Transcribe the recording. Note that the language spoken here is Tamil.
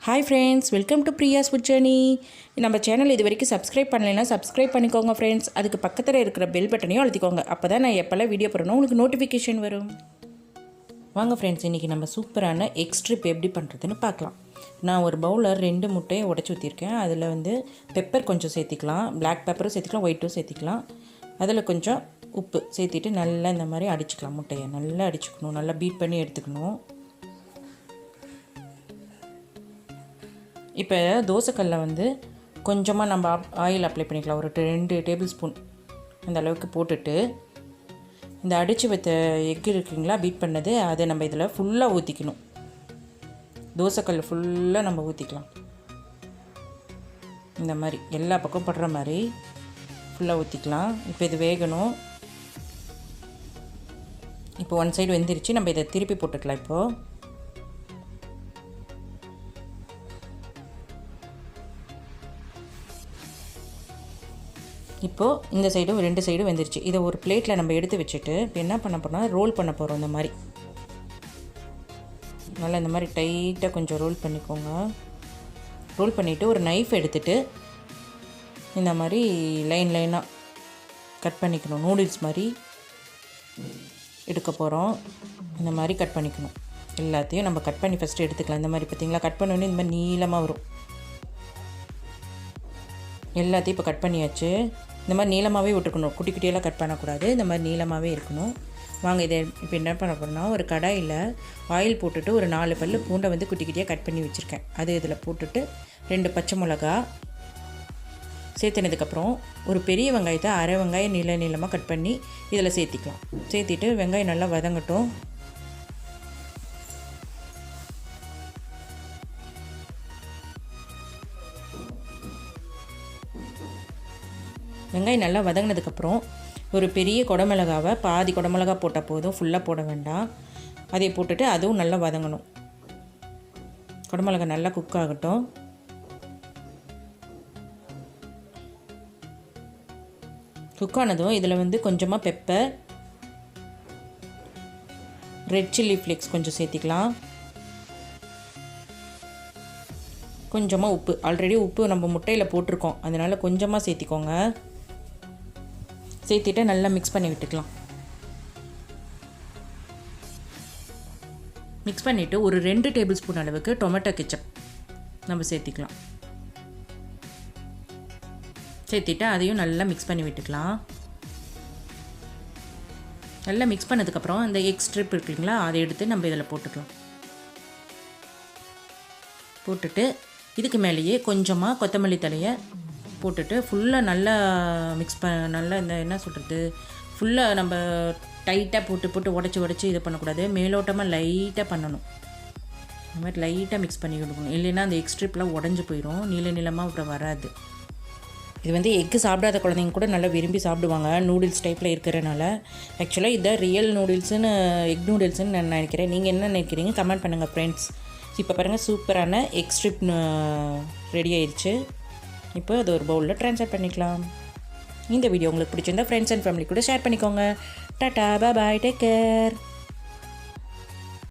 Hi friends, welcome to Priya's food journey. நம்ம சேனல் இது வரைக்கும் சப்ஸ்கிரைப் பண்ணலைன்னா சப்ஸ்கிரைப் பண்ணிக்கோங்க ஃப்ரெண்ட்ஸ். அதுக்கு பக்கத்தில் இருக்கிற பெல் பட்டனையும் அழுத்திக்கோங்க. அப்போ தான் நான் எப்போல்லாம் வீடியோ போடணும் உங்களுக்கு நோட்டிஃபிகேஷன் வரும். வாங்க ஃப்ரெண்ட்ஸ், இன்றைக்கி நம்ம சூப்பரான எக் ஸ்ட்ரிப் எப்படி பண்ணுறதுன்னு பார்க்கலாம். நான் ஒரு பவுலில் 2 முட்டையை உடச்சி ஊற்றிருக்கேன். அதில் பெப்பர் கொஞ்சம் சேர்த்திக்கலாம், பிளாக் பெப்பரும் சேர்த்திக்கலாம், ஒயிட்டும் சேர்த்திக்கலாம். அதில் கொஞ்சம் உப்பு சேர்த்திட்டு நல்லா இந்த மாதிரி அடிச்சுக்கலாம். முட்டையை நல்லா அடிச்சுக்கணும், நல்லா பீட் பண்ணி எடுத்துக்கணும். இப்போ தோசைக்கல்லில் கொஞ்சமாக நம்ம ஆயில் அப்ளை பண்ணிக்கலாம். ஒரு 2 டேபிள் ஸ்பூன் அந்த அளவுக்கு போட்டுட்டு இந்த அடித்து வைத்த எக் இருக்குங்களா, பீட் பண்ணது, அதை நம்ம இதில் ஃபுல்லாக ஊற்றிக்கணும். தோசைக்கல் ஃபுல்லாக நம்ம ஊற்றிக்கலாம். இந்த மாதிரி எல்லா பக்கம் படுற மாதிரி ஃபுல்லாக ஊற்றிக்கலாம். இப்போ இது வேகணும். இப்போ 1 சைடு வெந்துருச்சு. நம்ம இதை திருப்பி போட்டுக்கலாம். இப்போது இந்த சைடும் 2 சைடும் வெந்துருச்சு. இதை ஒரு பிளேட்டில் நம்ம எடுத்து வச்சுட்டு இப்போ என்ன பண்ண போகிறோம்னா ரோல் பண்ண போகிறோம். இந்த மாதிரி நல்லா இந்த மாதிரி டைட்டாக கொஞ்சம் ரோல் பண்ணிக்கோங்க. ரோல் பண்ணிவிட்டு ஒரு நைஃப் எடுத்துகிட்டு இந்த மாதிரி லைனாக கட் பண்ணிக்கணும். நூடுல்ஸ் மாதிரி எடுக்க போகிறோம். இந்த மாதிரி கட் பண்ணிக்கணும். எல்லாத்தையும் நம்ம கட் பண்ணி ஃபஸ்ட்டு எடுத்துக்கலாம். இந்த மாதிரி பார்த்திங்களா, கட் பண்ணோன்னே இந்த மாதிரி நீளமாக வரும். எல்லாத்தையும் இப்போ கட் பண்ணியாச்சு. இந்த மாதிரி நீளமாகவே விட்டுருக்கணும், குட்டி குட்டியெல்லாம் கட் பண்ணக்கூடாது. இந்த மாதிரி நீளமாகவே இருக்கணும். வாங்க, இதை இப்போ என்ன பண்ண போகிறோம்னா ஒரு கடாயில் ஆயில் போட்டுட்டு ஒரு 4 பல்லு பூண்டை குட்டி குட்டியாக கட் பண்ணி வச்சுருக்கேன். அது இதில் போட்டுட்டு 2 பச்சை மிளகா சேர்த்துனதுக்கப்புறம் ஒரு பெரிய வெங்காயத்தை அரை வெங்காயம் நீளமாக கட் பண்ணி இதில் சேர்த்திக்கலாம். சேர்த்திட்டு வெங்காயம் நல்லா வதங்கட்டும். வெங்காயம் நல்லா வதங்கினதுக்கப்புறம் ஒரு பெரிய குடமிளகாவை பாதி குடமிளகா போட்டால் போதும், ஃபுல்லாக போட வேண்டாம். அதை போட்டுட்டு அதுவும் நல்லா வதங்கணும். குடமிளகா நல்லா குக் ஆகட்டும். குக் ஆனதும் இதில் கொஞ்சமாக பெப்பர், ரெட் சில்லி ஃப்ளேக்ஸ் கொஞ்சம் சேர்த்திக்கலாம். கொஞ்சமாக உப்பு, ஆல்ரெடி உப்பு நம்ம முட்டையில் போட்டிருக்கோம், அதனால் கொஞ்சமாக சேர்த்திக்கோங்க. சேர்த்திட்டு நல்லா மிக்ஸ் பண்ணி விட்டுக்கலாம். மிக்ஸ் பண்ணிவிட்டு ஒரு 2 டேபிள் ஸ்பூன் அளவுக்கு டொமேட்டோ கெச்சப் நம்ம சேர்த்திக்கலாம். சேர்த்திட்டு அதையும் நல்லா மிக்ஸ் பண்ணி விட்டுக்கலாம். நல்லா மிக்ஸ் பண்ணதுக்கப்புறம் இந்த எக் ஸ்ட்ரிப் இருக்குங்களா, அதை எடுத்து நம்ம இதில் போட்டுக்கலாம். போட்டுட்டு இதுக்கு மேலேயே கொஞ்சமாக கொத்தமல்லி தலையை போட்டுட்டு ஃபுல்லாக நல்லா நல்லா இந்த என்ன சொல்கிறது, ஃபுல்லாக நம்ம டைட்டாக போட்டு உடச்சி இது பண்ணக்கூடாது. மேலோட்டமாக லைட்டாக பண்ணணும். இந்த மாதிரி லைட்டாக மிக்ஸ் பண்ணி கொடுக்கணும். இல்லைன்னா அந்த எக் ஸ்ட்ரிப்லாம் உடஞ்சி போயிடும், நீளமாக அப்புறம் வராது. இது எக்கு சாப்பிடாத குழந்தைங்க கூட நல்லா விரும்பி சாப்பிடுவாங்க, நூடுல்ஸ் டைப்பில் இருக்கிறனால. ஆக்சுவலாக இதான் ரியல் நூடுல்ஸுன்னு, எக் நூடுல்ஸுன்னு நான் நினைக்கிறேன். நீங்கள் என்ன நினைக்கிறீங்க கமெண்ட் பண்ணுங்கள் ஃப்ரெண்ட்ஸ். இப்போ பாருங்கள், சூப்பரான எக் ஸ்ட்ரிப் ரெடி ஆயிடுச்சு. இப்போ அது ஒரு பவுலில் ட்ரான்ஸ்ஃபர் பண்ணிக்கலாம். இந்த வீடியோ உங்களுக்கு பிடிச்சிருந்தா ஃப்ரெண்ட்ஸ் அண்ட் ஃபேமிலி கூட ஷேர் பண்ணிக்கோங்க. டாட்டா, பாய், டேக் கேர்.